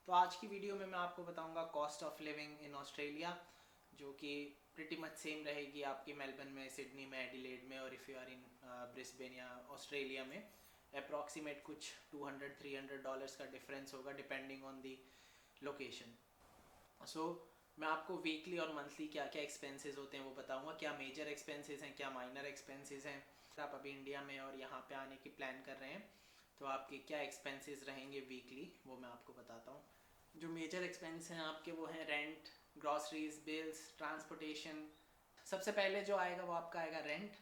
तो आज की वीडियो में मैं आपको बताऊंगा cost of living in Australia, जो कि प्रिटी मच सेम रहेगी आपकी मेलबर्न में, सिडनी में, एडिलेड में, और if you are in Brisbane या ऑस्ट्रेलिया में अप्रॉक्सीमेट कुछ $200-300 का डिफरेंस होगा depending on the location. So मैं आपको वीकली और मंथली क्या क्या एक्सपेंसेस होते हैं वो बताऊंगा, क्या मेजर एक्सपेंसेस हैं, क्या माइनर एक्सपेंसेस हैं। आप अभी इंडिया में और यहाँ पे आने की प्लान कर रहे हैं तो आपके क्या एक्सपेंसेस रहेंगे वीकली, वो मैं आपको बताता हूँ। जो मेजर एक्सपेंस हैं आपके वो हैं रेंट, ग्रॉसरीज, बिल्स, ट्रांसपोर्टेशन। सबसे पहले जो आएगा वो आपका आएगा रेंट।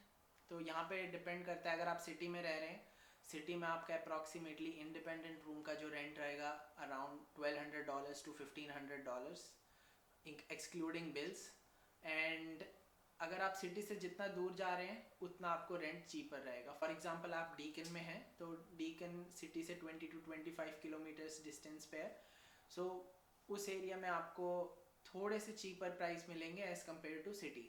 तो यहाँ पे डिपेंड करता है, अगर आप सिटी में रह रहे हैं, सिटी में आपका अप्रॉक्सीमेटली इंडिपेंडेंट रूम का जो रेंट रहेगा around $1,200 to $1,500 excluding bills. And अगर आप सिटी से जितना दूर जा रहे हैं उतना आपको रेंट चीपर रहेगा। फॉर एग्जांपल आप डीकन में हैं तो डीकन सिटी से 20 to 25 किलोमीटर्स डिस्टेंस पे है। सो उस एरिया में आपको थोड़े से चीपर प्राइस मिलेंगे एज़ कम्पेयर टू सिटी।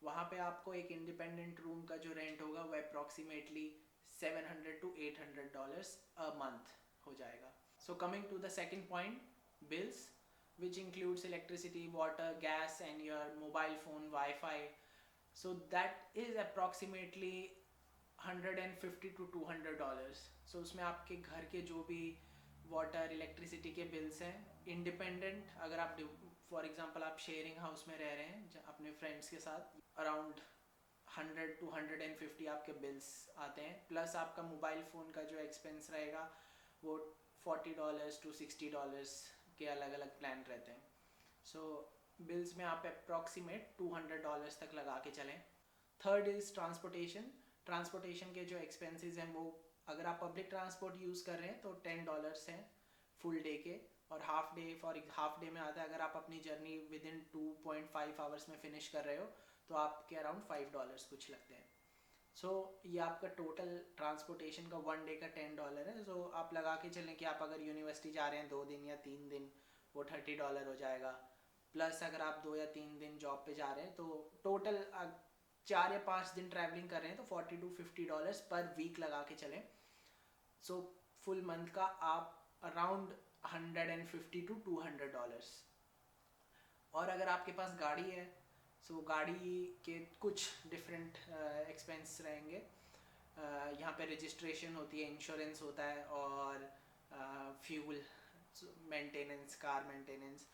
वहाँ पे आपको एक इंडिपेंडेंट रूम का जो रेंट होगा वो अप्रॉक्सीमेटली $700 to $800 अ मंथ हो जाएगा। So coming to the second point, bills, which includes electricity, water, gas and your mobile phone, Wi-Fi. So that is approximately $150 to $200। सो उसमें आपके घर के जो भी वाटर इलेक्ट्रिसिटी के बिल्स हैं, इंडिपेंडेंट, अगर आप फॉर एग्जांपल आप शेयरिंग हाउस में रह रहे हैं अपने फ्रेंड्स के साथ, अराउंड 100 to 150 आपके बिल्स आते हैं। प्लस आपका मोबाइल फ़ोन का जो एक्सपेंस रहेगा वो $40 to $60 के अलग अलग प्लान रहते हैं। सो बिल्स में आप अप्रॉक्सीमेट $200 तक लगा के चलें। Third is transportation. ट्रांसपोर्टेशन के जो एक्सपेंसेस हैं वो, अगर आप पब्लिक ट्रांसपोर्ट यूज़ कर रहे हैं तो $10 हैं फुल डे के, और half day, for half day में आता है अगर आप अपनी जर्नी विद इन 2.5 आवर्स में फिनिश कर रहे हो तो आपके अराउंड $5 कुछ लगते हैं। सो ये आपका टोटल ट्रांसपोर्टेशन का वन डे का $10 है। सो आप लगा के चलें कि आप अगर यूनिवर्सिटी जा रहे हैं 2 दिन या 3 दिन, वो $30 हो जाएगा। प्लस अगर आप 2 या 3 दिन जॉब पे जा रहे हैं तो टोटल 4 या 5 दिन ट्रैवलिंग कर रहे हैं तो $40 to $50 पर वीक लगा के चलें। सो फुल मंथ का आप अराउंड $150 to $200। और अगर आपके पास गाड़ी है, सो गाड़ी के कुछ डिफरेंट एक्सपेंस रहेंगे। यहाँ पे रजिस्ट्रेशन होती है, इंश्योरेंस होता है, और fuel maintenance, car maintenance.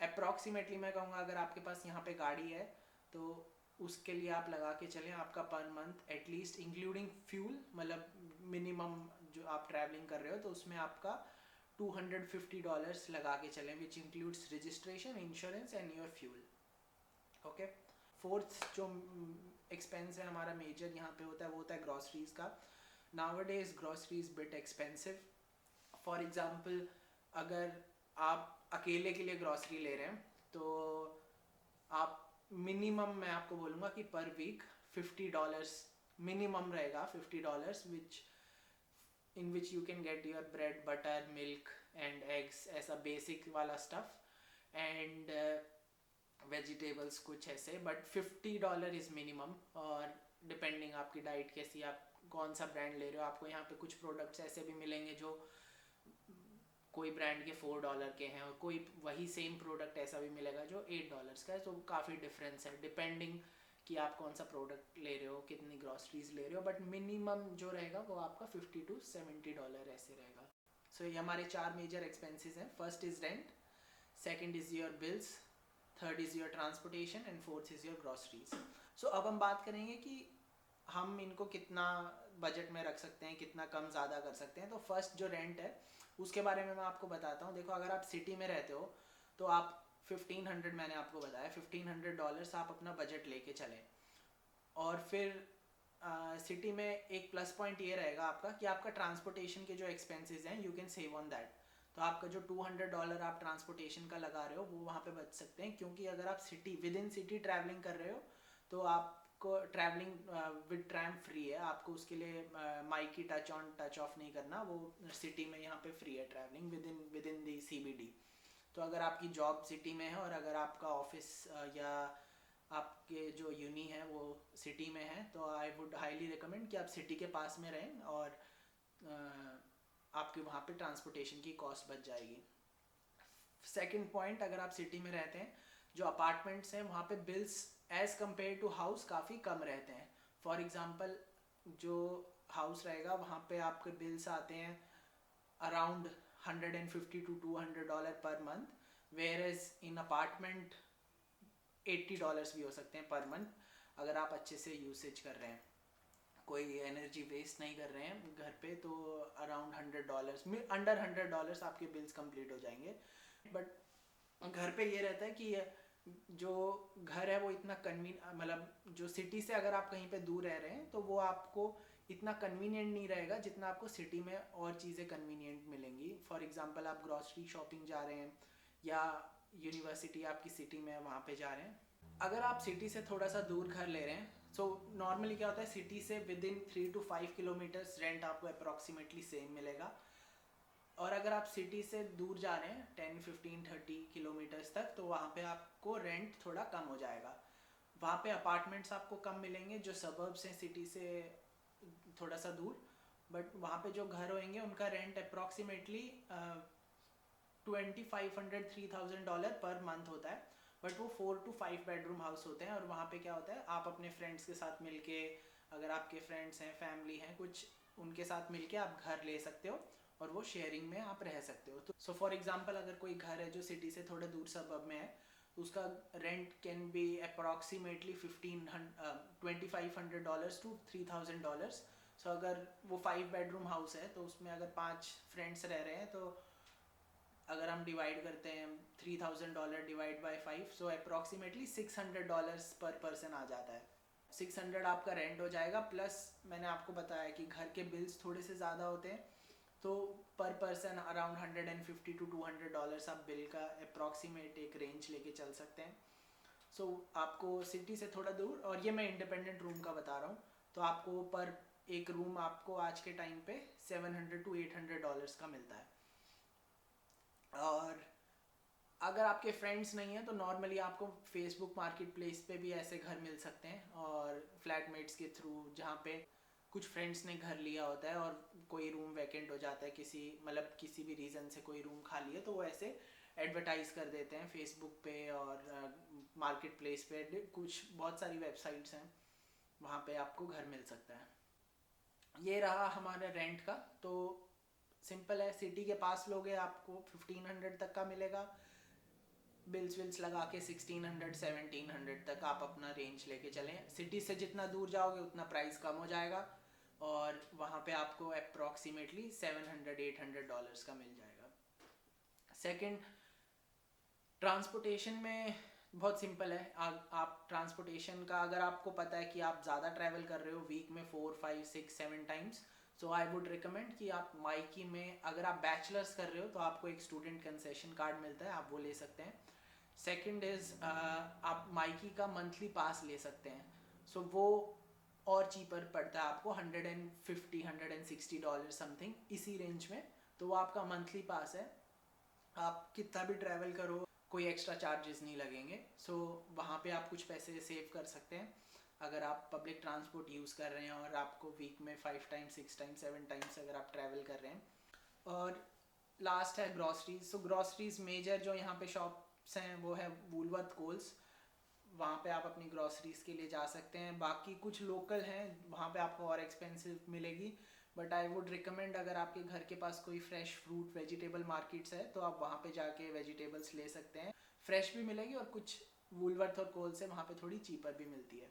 Approximately मैं कहूँगा अगर आपके पास यहाँ पे गाड़ी है तो उसके लिए आप लगा के चलें आपका per month at least including fuel, मतलब मिनिमम जो आप ट्रैवलिंग कर रहे हो तो उसमें आपका $250 लगा के चलें, which includes registration, insurance and your fuel. Okay. Fourth जो एक्सपेंस है हमारा मेजर यहाँ पे होता है वो होता है ग्रॉसरीज का। Nowadays groceries bit expensive. For example अगर आप अकेले के लिए ग्रॉसरी ले रहे हैं तो आप मिनिमम, मैं आपको बोलूँगा कि पर वीक $50 मिनिमम रहेगा, $50 which in which you can get your bread, butter, milk and eggs, ऐसा बेसिक वाला स्टफ, एंड वेजिटेबल्स कुछ ऐसे, बट $50 इज़ मिनिमम। और डिपेंडिंग आपकी डाइट कैसी, आप कौन सा ब्रांड ले रहे हो, आपको यहाँ पे कुछ प्रोडक्ट्स ऐसे भी मिलेंगे जो कोई ब्रांड के $4 के हैं, और कोई वही सेम प्रोडक्ट ऐसा भी मिलेगा जो $8 का है। तो काफ़ी डिफरेंस है डिपेंडिंग कि आप कौन सा प्रोडक्ट ले रहे हो, कितनी ग्रॉसरीज ले रहे हो, बट मिनिमम जो रहेगा वो आपका $50 to $70 ऐसे रहेगा। सो ये हमारे 4 मेजर एक्सपेंसेस हैं। First is rent, second is your bills, third is your transportation and fourth is your groceries. So अब हम बात करेंगे कि हम इनको कितना बजट में रख सकते हैं, कितना कम ज़्यादा कर सकते हैं। तो फर्स्ट जो रेंट है उसके बारे में मैं आपको बताता हूँ। देखो अगर आप सिटी में रहते हो तो आप 1500, मैंने आपको बताया $1500 आप अपना बजट लेके चलें। और फिर सिटी में एक प्लस पॉइंट ये रहेगा आपका कि आपका ट्रांसपोर्टेशन के जो एक्सपेंसेस हैं you can save on that. तो आपका जो $200 आप ट्रांसपोर्टेशन का लगा रहे हो वो वहाँ पे बच सकते हैं, क्योंकि अगर आप city with in city travelling कर रहे हो तो आपको ट्रैवलिंग विद ट्रैम फ्री है। आपको उसके लिए माइक की टच ऑन टच ऑफ नहीं करना, वो सिटी में यहाँ पे फ्री है travelling with in the CBD। तो अगर आपकी जॉब सिटी में है और अगर आपका ऑफिस या आपके जो यूनी है वो सिटी में है तो आई वुड हाईली रिकमेंड कि आप सिटी के पास में रहें, और आपके वहाँ पे ट्रांसपोर्टेशन की कॉस्ट बच जाएगी। सेकंड पॉइंट, अगर आप सिटी में रहते हैं, जो अपार्टमेंट्स हैं वहाँ पे bills as compared to house काफ़ी कम रहते हैं. फॉर एग्जांपल जो हाउस रहेगा वहाँ पे आपके बिल्स आते हैं around $150 to $200 per month, where as in apartment $80 भी हो सकते हैं पर मंथ, अगर आप अच्छे से यूसेज कर रहे हैं, कोई एनर्जी वेस्ट नहीं कर रहे हैं घर पे, तो अराउंड $100 में, अंडर $100 आपके बिल्स कंप्लीट हो जाएंगे. बट घर पे ये रहता है कि जो घर है वो इतना मतलब जो सिटी से अगर आप कहीं पे दूर रह रहे हैं तो वो आपको इतना कन्वीनियंट नहीं रहेगा जितना आपको सिटी में और चीज़ें कन्वीनियंट मिलेंगी. फॉर एग्जांपल आप ग्रॉसरी शॉपिंग जा रहे हैं या यूनिवर्सिटी आपकी सिटी में है वहाँ पे जा रहे हैं. अगर आप सिटी से थोड़ा सा दूर घर ले रहे हैं, सो नॉर्मली क्या होता है, सिटी से with in 3 to 5 kilometres rent आपको अप्रॉक्सीमेटली सेम मिलेगा. और अगर आप सिटी से दूर जा रहे हैं 10, 15, 30 किलोमीटर्स तक, तो वहाँ पे आपको रेंट थोड़ा कम हो जाएगा. वहाँ पे अपार्टमेंट्स आपको कम मिलेंगे जो सबर्ब्स हैं सिटी से थोड़ा सा दूर, बट वहाँ पे जो घर होंगे उनका रेंट अप्रॉक्सीमेटली $2,500-3,000 पर मंथ होता है. बट वो 4 to 5 बेडरूम हाउस होते हैं. और वहाँ पे क्या होता है, आप अपने फ्रेंड्स के साथ मिलके, अगर आपके फ्रेंड्स हैं, फैमिली हैं कुछ, उनके साथ मिलके आप घर ले सकते हो और वो शेयरिंग में आप रह सकते हो. तो सो फॉर एग्जांपल अगर कोई घर है जो सिटी से थोड़ा दूर सबब में है, तो उसका rent can be approximately $2,500 to $3,000. सो अगर वो 5 बेडरूम हाउस है तो उसमें अगर 5 फ्रेंड्स रह रहे हैं, तो अगर हम डिवाइड करते हैं $3,000 डिवाइड बाय 5, सो अप्रॉक्सीमेटली $600 पर पर्सन आ जाता है. 600 आपका रेंट हो जाएगा, प्लस मैंने आपको बताया कि घर के बिल्स थोड़े से ज़्यादा होते हैं, तो पर पर्सन अराउंड $150 to $200 आप बिल का अप्रॉक्सीमेट एक रेंज लेके चल सकते हैं. सो आपको सिटी से थोड़ा दूर, और ये मैं इंडिपेंडेंट रूम का बता रहा हूँ, तो आपको पर एक रूम आपको आज के टाइम पे $700 to $800 का मिलता है. और अगर आपके फ्रेंड्स नहीं हैं तो नॉर्मली आपको फेसबुक मार्केट प्लेस पे भी ऐसे घर मिल सकते हैं, और फ्लैटमेट्स के थ्रू, जहाँ पे कुछ फ्रेंड्स ने घर लिया होता है और कोई रूम वैकेंट हो जाता है, किसी भी रीज़न से कोई रूम खाली है, तो वो ऐसे एडवर्टाइज़ कर देते हैं फेसबुक पे और मार्केट प्लेस पे. कुछ बहुत सारी वेबसाइट्स हैं, वहाँ पे आपको घर मिल सकता है. ये रहा हमारा रेंट का. तो सिंपल है, सिटी के पास लोगे आपको 1500 तक का मिलेगा, बिल्स विल्स लगा के 1600 1700 तक आप अपना रेंज लेके चलें. सिटी से जितना दूर जाओगे उतना प्राइस कम हो जाएगा, और वहाँ पे आपको अप्रॉक्सीमेटली $700-800 का मिल जाएगा. सेकंड, ट्रांसपोर्टेशन में बहुत सिंपल है. आप ट्रांसपोर्टेशन का, अगर आपको पता है कि आप ज़्यादा ट्रैवल कर रहे हो वीक में 4, 5, 6, 7 times, so I would recommend कि आप माइकी में, अगर आप बैचलर्स कर रहे हो तो आपको एक स्टूडेंट कंसेशन कार्ड मिलता है, आप वो ले सकते हैं. सेकंड इज़ आप माइकी का मंथली पास ले सकते हैं. सो वो और चीपर पड़ता है आपको, $150-160 समथिंग, इसी रेंज में. तो वो आपका मंथली पास है, आप कितना भी ट्रैवल करो कोई एक्स्ट्रा चार्जेस नहीं लगेंगे. सो वहाँ पे आप कुछ पैसे सेव कर सकते हैं अगर आप पब्लिक ट्रांसपोर्ट यूज़ कर रहे हैं और आपको वीक में 5 टाइम्स 6 टाइम्स 7 टाइम्स अगर आप ट्रैवल कर रहे हैं. और लास्ट है ग्रॉसरीज. सो ग्रॉसरीज मेजर जो यहाँ पे शॉप्स हैं वो है वूलवर्थ, कोल्स. वहाँ पे आप अपनी ग्रॉसरीज के लिए जा सकते हैं. बाकी कुछ लोकल हैं, वहाँ पे आपको और एक्सपेंसिव मिलेगी, बट आई वुड रिकमेंड, अगर आपके घर के पास कोई फ्रेश फ्रूट वेजिटेबल मार्केट्स है तो आप वहाँ पे जाके वेजिटेबल्स ले सकते हैं. फ्रेश भी मिलेगी, और कुछ वूलवर्थ और कोल से वहाँ पे थोड़ी चीपर भी मिलती है.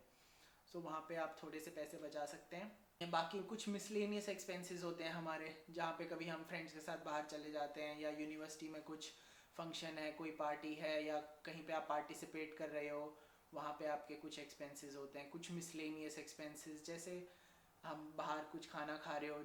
सो वहाँ पे आप थोड़े से पैसे बचा सकते हैं. बाकी कुछ मिसलेनियस एक्सपेंसेस होते हैं हमारे, जहाँ पे कभी हम फ्रेंड्स के साथ बाहर चले जाते हैं, या यूनिवर्सिटी में कुछ फंक्शन है, कोई पार्टी है, या कहीं पे आप पार्टिसिपेट कर रहे हो, वहाँ पे आपके कुछ एक्सपेंसेस होते हैं. कुछ मिसलेनियस एक्सपेंसेस, जैसे हम बाहर कुछ खाना खा रहे हो,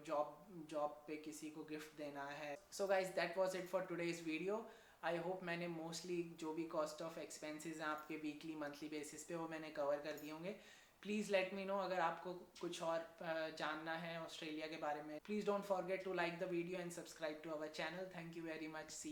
जॉब पे किसी को गिफ्ट देना है. So guys, that was it for today's video. I hope मैंने मोस्टली जो भी कॉस्ट ऑफ एक्सपेंसेस हैं आपके वीकली मंथली बेसिस पे, वो मैंने कवर कर दिए होंगे. प्लीज़ लेट मी नो अगर आपको कुछ और जानना है ऑस्ट्रेलिया के बारे में. Please don't forget to like the video and subscribe to our channel. Thank you very much. C